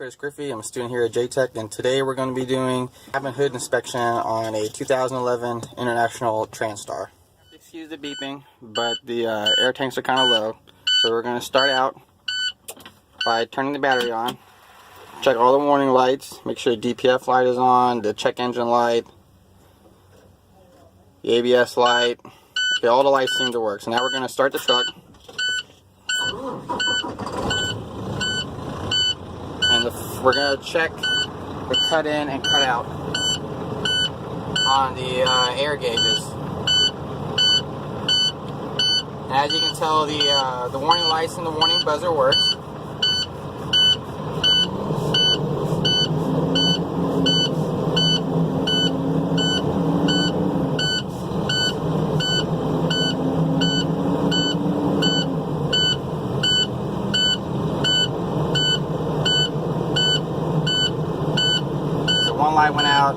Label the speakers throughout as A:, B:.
A: Curtis Griffey. I'm a student here at JTech, and today we're going to be doing cabin hood inspection on a 2011 International Transtar. Excuse the beeping, but the air tanks are kind of low, so we're going to start out by turning the battery on. Check all the warning lights, make sure the DPF light is on, the check engine light, the ABS light. Okay, all the lights seem to work. So now we're going to start the truck. And we're going to check the cut in and cut out on the air gauges. And as you can tell, the warning lights and the warning buzzer works. One light went out.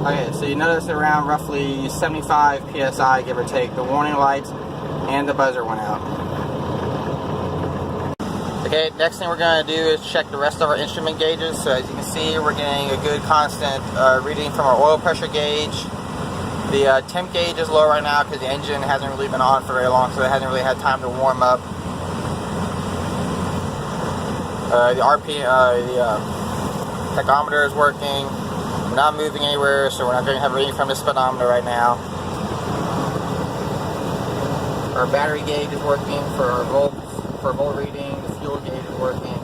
A: Okay, so you notice around roughly 75 psi, give or take, the warning lights and the buzzer went out. Okay, next thing we're going to do is check the rest of our instrument gauges. So as you can see, we're getting a good constant reading from our oil pressure gauge. The temp gauge is low right now because the engine hasn't really been on for very long, so it hasn't really had time to warm up. The tachometer is working. We're not moving anywhere, so we're not going to have a reading from the speedometer right now. Our battery gauge is working for our volt reading. The fuel gauge is working.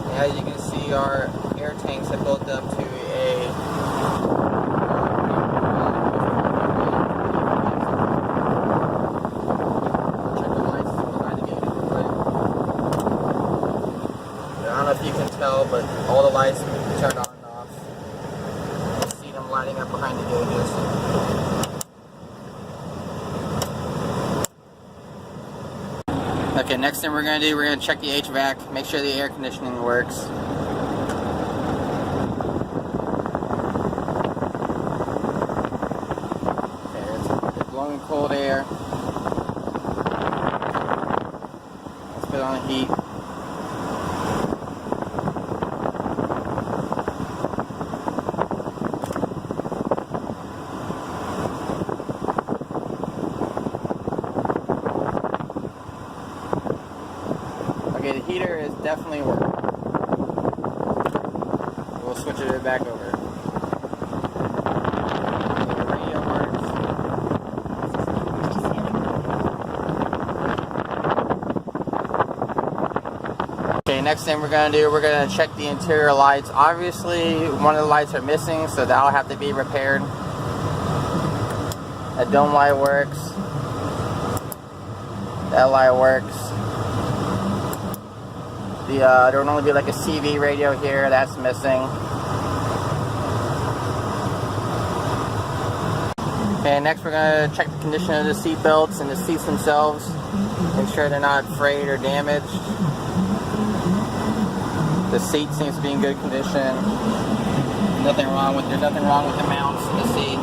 A: And as you can see, our air tanks have built up to a I don't know if you can tell, but all the lights turned on and off. You see them lighting up behind the gauges. Okay, next thing we're going to do, we're going to check the HVAC, make sure the air conditioning works. Okay, it's blowing cold air. Let's put on the heat. Okay, the heater is definitely working. We'll switch it back over. The radio works. Okay, next thing we're going to do, we're going to check the interior lights. Obviously, one of the lights are missing, so that'll have to be repaired. That dome light works. That light works. There will only be like a CV radio here, that's missing. Okay, next we're going to check the condition of the seat belts and the seats themselves. Make sure they're not frayed or damaged. The seat seems to be in good condition. There's nothing wrong with the mounts in the seat.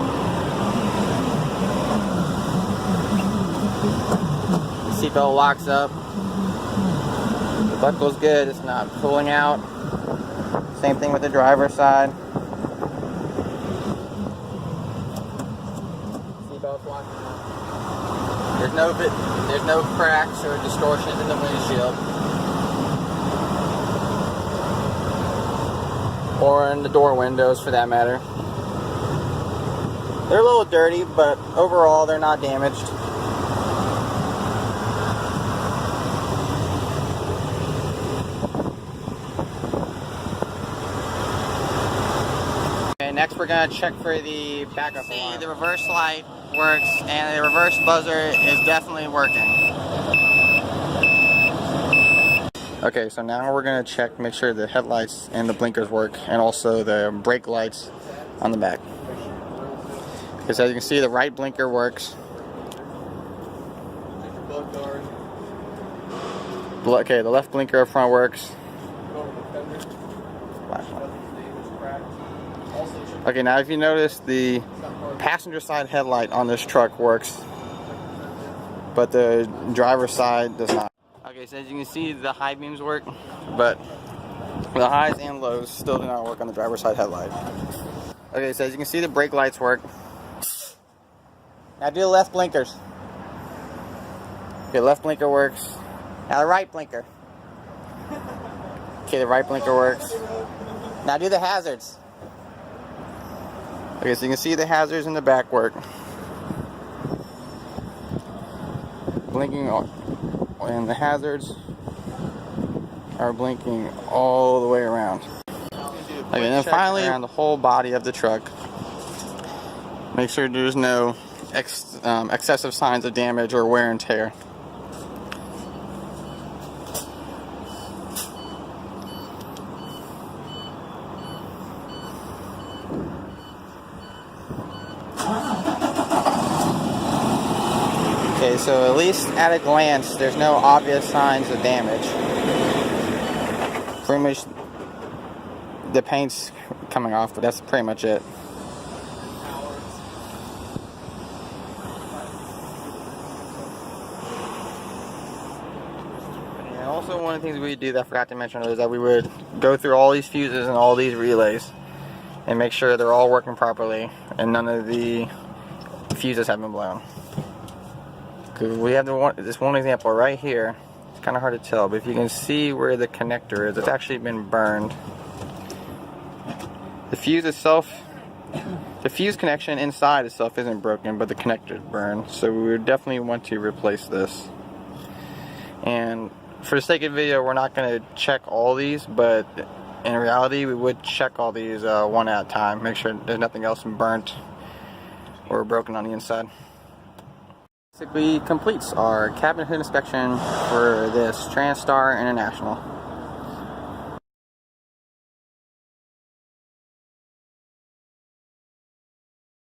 A: The seat belt locks up. Buckle's good, it's not pulling out. Same thing with the driver's side. Seatbelt's locking up. There's no cracks or distortions in the windshield. Or in the door windows for that matter. They're a little dirty, but overall they're not damaged. Next we're going to check for the backup alarm. The reverse light works and the reverse buzzer is definitely working. Okay, so now we're going to check, make sure the headlights and the blinkers work, and also the brake lights on the back. Because as you can see, the right blinker works. Okay, the left blinker up front works. Okay, now if you notice, the passenger side headlight on this truck works, but the driver's side does not. Okay, so as you can see, the high beams work, but the highs and lows still do not work on the driver's side headlight. Okay, so as you can see, the brake lights work. Now do the left blinkers. Okay, left blinker works. Now the right blinker. Okay, the right blinker works. Now do the hazards. Okay, so you can see the hazards in the back work. Blinking, and the hazards are blinking all the way around. Okay, and then finally around the whole body of the truck. Make sure there's no excessive signs of damage or wear and tear. Okay, so at least at a glance, there's no obvious signs of damage. Pretty much the paint's coming off, but that's pretty much it. And also one of the things we do that I forgot to mention is that we would go through all these fuses and all these relays and make sure they're all working properly and none of the fuses have been blown. Because we have this one example right here. It's kind of hard to tell, but if you can see where the connector is, it's actually been burned. The fuse itself, the fuse connection inside itself isn't broken, but the connector is burned. So we would definitely want to replace this. And for the sake of video, we're not going to check all these, but in reality, we would check all these one at a time. Make sure there's nothing else burnt or broken on the inside. Basically completes our cabin hood inspection for this Transtar International.